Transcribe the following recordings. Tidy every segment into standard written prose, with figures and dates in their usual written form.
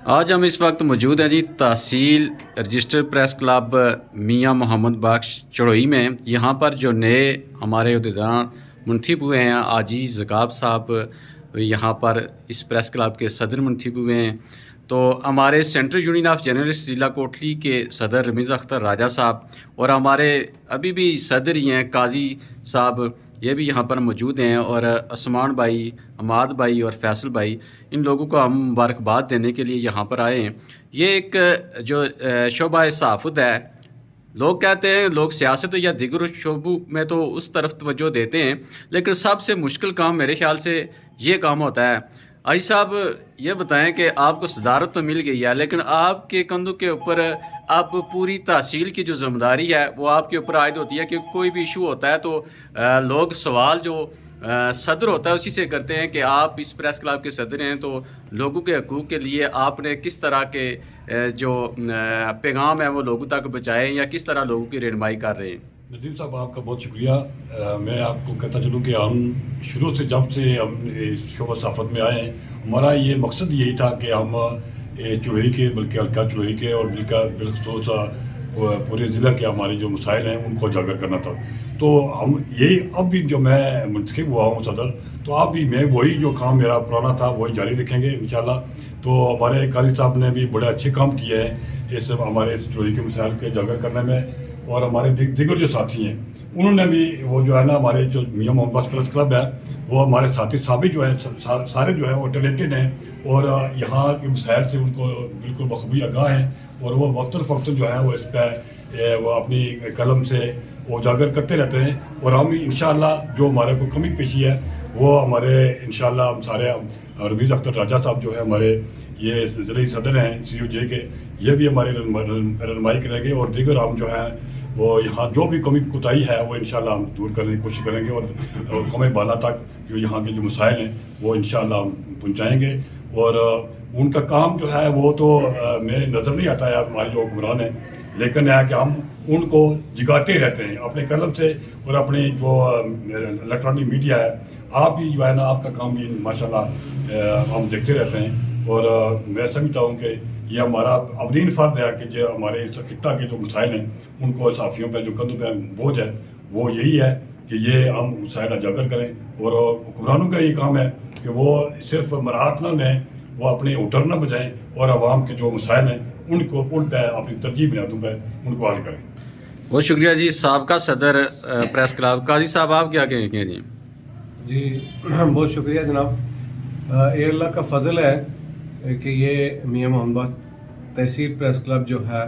آج ہم اس وقت موجود ہیں جی تحصیل رجسٹر پریس کلب میاں محمد بخش چڑوئی میں. یہاں پر جو نئے ہمارے عہدیدار منتخب ہوئے ہیں، عاجز زکاب صاحب یہاں پر اس پریس کلب کے صدر منتخب ہوئے ہیں. تو ہمارے سینٹرل یونین آف جرنلسٹ ضلع کوٹلی کے صدر رمیز اختر راجہ صاحب اور ہمارے ابھی بھی صدر ہی ہیں قاضی صاحب، یہ بھی یہاں پر موجود ہیں، اور عثمان بھائی، عماد بھائی اور فیصل بھائی، ان لوگوں کو ہم مبارکباد دینے کے لیے یہاں پر آئے ہیں. یہ ایک جو شعبہ صحافت ہے، لوگ کہتے ہیں لوگ سیاست یا دیگر شعبوں میں تو اس طرف توجہ دیتے ہیں، لیکن سب سے مشکل کام میرے خیال سے یہ کام ہوتا ہے. آئی صاحب یہ بتائیں کہ آپ کو صدارت تو مل گئی ہے، لیکن آپ کے کندھوں کے اوپر اب پوری تحصیل کی جو ذمہ داری ہے وہ آپ کے اوپر عائد ہوتی ہے کہ کوئی بھی ایشو ہوتا ہے تو لوگ سوال جو صدر ہوتا ہے اسی سے کرتے ہیں کہ آپ اس پریس کلب کے صدر ہیں، تو لوگوں کے حقوق کے لیے آپ نے کس طرح کے جو پیغام ہے وہ لوگوں تک پہنچائے ہیں یا کس طرح لوگوں کی رہنمائی کر رہے ہیں؟ ندیم صاحب آپ کا بہت شکریہ. میں آپ کو کہتا چلوں کہ ہم شروع سے جب سے ہم شعبہ صحافت میں آئے ہیں، ہمارا یہ مقصد یہی تھا کہ ہم چڑوئی کے، بلکہ حلقہ چڑوئی کے اور بالخصوص پورے ضلع کے ہمارے جو مسائل ہیں ان کو اجاگر کرنا تھا. تو ہم یہی اب بھی جو میں منتخب ہوا ہوں صدر، تو اب بھی میں وہی جو کام میرا پرانا تھا وہی جاری رکھیں گے انشاءاللہ. تو ہمارے قاضی صاحب نے بھی بڑے اچھے کام کیے ہیں اس ہمارے چڑوئی کے مسائل کے اجاگر کرنے میں، اور ہمارے دیگر جو ساتھی ہیں انہوں نے بھی وہ جو ہے نا، ہمارے جو میاں محمد بخش پریس کلب ہے وہ ہمارے ساتھی سابھی جو ہیں سارے جو ہیں وہ ٹیلنٹڈ ہیں، اور یہاں کے مسائل سے ان کو بالکل بخوبی آگاہ ہیں، اور وہ وقتاً فوقتاً جو ہے وہ اس پہ وہ اپنی قلم سے وہ اجاگر کرتے رہتے ہیں. اور ہم انشاءاللہ جو ہمارے کو کمی پیشی ہے وہ ہمارے انشاءاللہ ہم سارے رمیز اختر راجہ صاحب جو ہے ہمارے یہ ضلعی صدر ہیں CUJ کے، یہ بھی ہماری رہنمائی کریں گے، اور دیگر ہم جو ہیں وہ یہاں جو بھی کمی کوتاہی ہے وہ انشاءاللہ ہم دور کرنے کی کوشش کریں گے، اور قوم بالا تک جو یہاں کے جو مسائل ہیں وہ انشاءاللہ ہم پہنچائیں گے. اور ان کا کام جو ہے وہ تو میرے نظر نہیں آتا ہے ہمارے جو حکمران ہیں، لیکن ہے کہ ہم ان کو جگاتے رہتے ہیں اپنے قلم سے، اور اپنے جو الیکٹرانک میڈیا ہے آپ بھی جو ہے نا، آپ کا کام بھی ماشاءاللہ ہم دیکھتے رہتے ہیں. اور میں سمجھتا ہوں کہ یہ ہمارا اولین فرض ہے کہ جو ہمارے اس خطہ کے جو مسائل ہیں ان کو صحافیوں پہ جو کندھوں پہ بوجھ ہے وہ یہی ہے کہ یہ ہم مسائل اجاگر کریں. اور حکمرانوں کا یہ کام ہے کہ وہ صرف مراحت نہ لیں، وہ اپنے ہوٹر نہ بجائیں، اور عوام کے جو مسائل ہیں ان پہ اپنی ترجیح بنیادوں پہ ان کو حل کریں. بہت شکریہ جی. سابقہ صدر پریس کلب قاضی صاحب آپ کیا کہیں گے؟ جی بہت شکریہ جناب. یہ اللہ کا فضل ہے کہ یہ میاں محمد بخش تحصیل پریس کلب جو ہے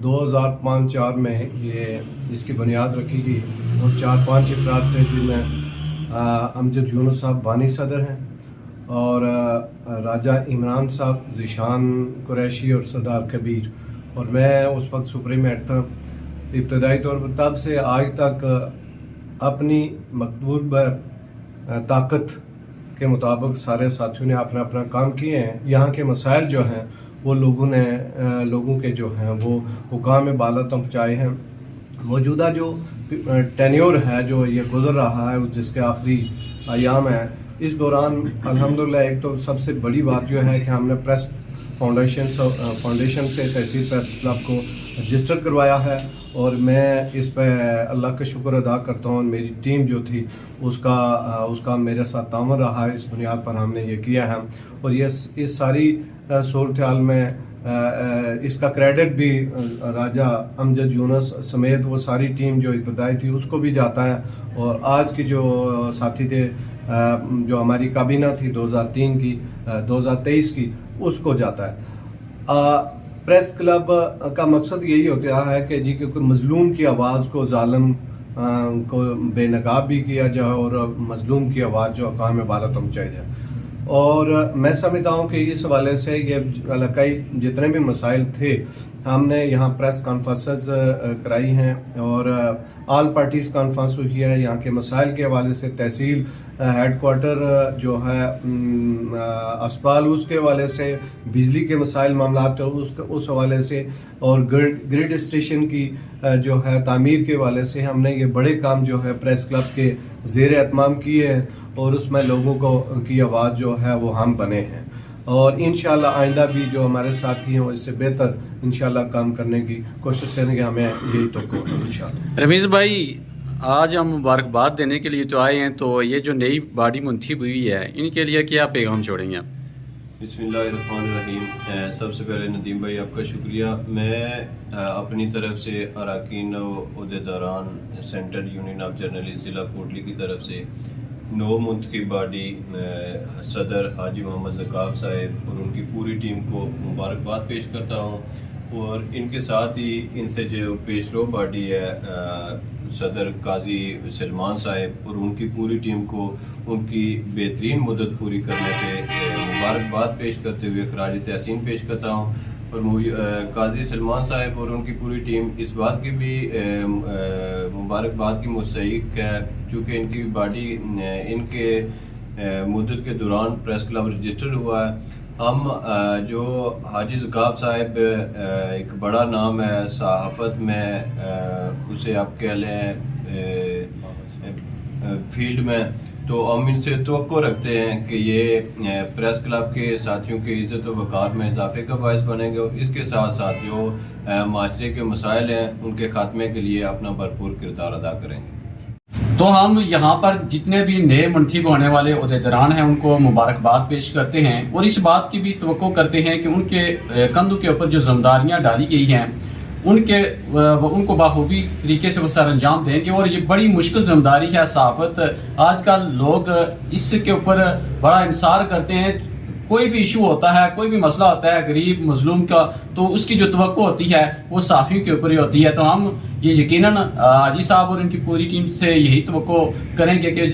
2005-4 میں یہ اس کی بنیاد رکھی گئی، اور 4-5 افراد تھے جن میں امجد یونس صاحب بانی صدر ہیں، اور راجہ عمران صاحب، ذیشان قریشی اور سردار کبیر، اور میں اس وقت سپریمٹ تھا. ابتدائی طور پر تب سے آج تک اپنی مطلوب طاقت کے مطابق سارے ساتھیوں نے اپنا اپنا کام کیے ہیں. یہاں کے مسائل جو ہیں وہ لوگوں کے جو ہیں وہ حکام بالا تک پہنچائے ہیں. موجودہ جو ٹینیور ہے جو یہ گزر رہا ہے، جس کے آخری ایام ہیں، اس دوران الحمدللہ ایک تو سب سے بڑی بات جو ہے کہ ہم نے پریس فاؤنڈیشن سے تحصیل پریس کلب کو رجسٹر کروایا ہے، اور میں اس پہ اللہ کا شکر ادا کرتا ہوں. میری ٹیم جو تھی اس کا میرے ساتھ تعاون رہا ہے، اس بنیاد پر ہم نے یہ کیا ہے. اور یہ اس ساری صورتحال میں اس کا کریڈٹ بھی راجہ امجد یونس سمیت وہ ساری ٹیم جو ابتدائی تھی اس کو بھی جاتا ہے، اور آج کی جو ساتھی تھے جو ہماری کابینہ تھی 2003 کی 2023 کی، اس کو جاتا ہے. پریس کلب کا مقصد یہی ہوتا ہے کہ جی کہ مظلوم کی آواز کو، ظالم کو بے نقاب بھی کیا جائے، اور مظلوم کی آواز جو حکام بالا تک پہنچائی جائے. اور میں سمجھتا ہوں کہ اس حوالے سے یہ علاقائی جتنے بھی مسائل تھے ہم نے یہاں پریس کانفرنسز کرائی ہیں، اور آل پارٹیز کانفرنس ہوئی ہے. یہاں کے مسائل کے حوالے سے تحصیل ہیڈ کوارٹر جو ہے اسپتال، اس کے حوالے سے بجلی کے مسائل معاملات اس حوالے سے، اور گریڈ اسٹیشن کی جو ہے تعمیر کے حوالے سے ہم نے یہ بڑے کام جو ہے پریس کلب کے زیر اہتمام کیے ہیں، اور اس میں لوگوں کی آواز جو ہے وہ ہم بنے ہیں. اور انشاءاللہ آئندہ بھی جو ہمارے ساتھی ہیں وہ اس سے بہتر انشاءاللہ کام کرنے کی کوشش کریں گے. ہمیں یہی توقع ہے انشاءاللہ. رمیز بھائی آج ہم مبارکباد دینے کے لیے تو آئے ہیں، تو یہ جو نئی باڈی منتخب ہوئی ہے ان کے لیے کیا پیغام چھوڑیں گے آپ؟ بسم اللہ الرحمن الرحیم. سب سے پہلے ندیم بھائی آپ کا شکریہ. میں اپنی طرف سے اراکین و عہدیداران سینٹرل یونین آف جرنلسٹ ضلع کوٹلی کی طرف سے نو منتخب باڈی صدر حاجی محمد زکاب صاحب اور ان کی پوری ٹیم کو مبارکباد پیش کرتا ہوں، اور ان کے ساتھ ہی ان سے جو پیش رو باڈی ہے صدر قاضی سلمان صاحب اور ان کی پوری ٹیم کو ان کی بہترین مدت پوری کرنے پہ مبارکباد پیش کرتے ہوئے خراج تحسین پیش کرتا ہوں. اور قاضی سلمان صاحب اور ان کی پوری ٹیم اس بات کی بھی مبارکباد کی مستحق ہے کیونکہ ان کی باڈی ان کے مدت کے دوران پریس کلب رجسٹر ہوا ہے. ہم جو حاجی زکاب صاحب ایک بڑا نام ہے صحافت میں، اسے آپ کہہ لیں فیلڈ میں، تو ہم ان سے توقع رکھتے ہیں کہ یہ پریس کلب کے ساتھیوں کی عزت و وقار میں اضافے کا باعث بنیں گے، اور اس کے ساتھ ساتھ جو معاشرے کے مسائل ہیں ان کے خاتمے کے لیے اپنا بھرپور کردار ادا کریں گے. تو ہم یہاں پر جتنے بھی نئے منتخب ہونے والے عہدیداران ہیں ان کو مبارکباد پیش کرتے ہیں، اور اس بات کی بھی توقع کرتے ہیں کہ ان کے کندھوں کے اوپر جو ذمہ داریاں ڈالی گئی ہیں ان کو بخوبی طریقے سے وہ سر انجام دیں گے. اور یہ بڑی مشکل ذمہ داری ہے صحافت. آج کل لوگ اس کے اوپر بڑا انحصار کرتے ہیں. کوئی بھی ایشو ہوتا ہے، کوئی بھی مسئلہ ہوتا ہے غریب مظلوم کا، تو اس کی جو توقع ہوتی ہے وہ صحافیوں کے اوپر ہی ہوتی ہے. تو ہم یہ یقیناً حاجی صاحب اور ان کی پوری ٹیم سے یہی توقع کریں گے کہ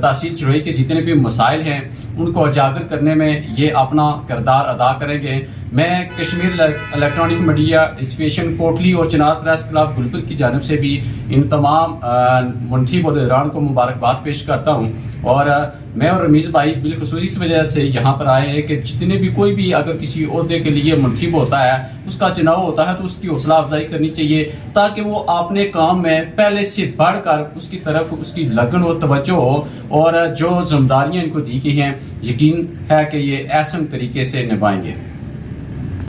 تحصیل چڑوئی کے جتنے بھی مسائل ہیں ان کو اجاگر کرنے میں یہ اپنا کردار ادا کریں گے. میں Kashmir electronic media association Kotli اور چنار پریس کلب گلبرگ کی جانب سے بھی ان تمام منتخب عہدیداران کو مبارکباد پیش کرتا ہوں. اور میں اور رمیز بھائی بالخصوص اس وجہ سے یہاں پر آئے ہیں کہ جتنے بھی کوئی بھی اگر کسی عہدے کے لیے منتخب ہوتا ہے، اس کا چناؤ ہوتا ہے، تو اس کی حوصلہ افزائی کرنی چاہیے تاکہ وہ اپنے کام میں پہلے سے بڑھ کر اس کی طرف اس کی لگن و توجہ ہو، اور جو ذمہ داریاں ان کو دی گئی ہیں یقین ہے کہ یہ احسن طریقے سے نبھائیں گے.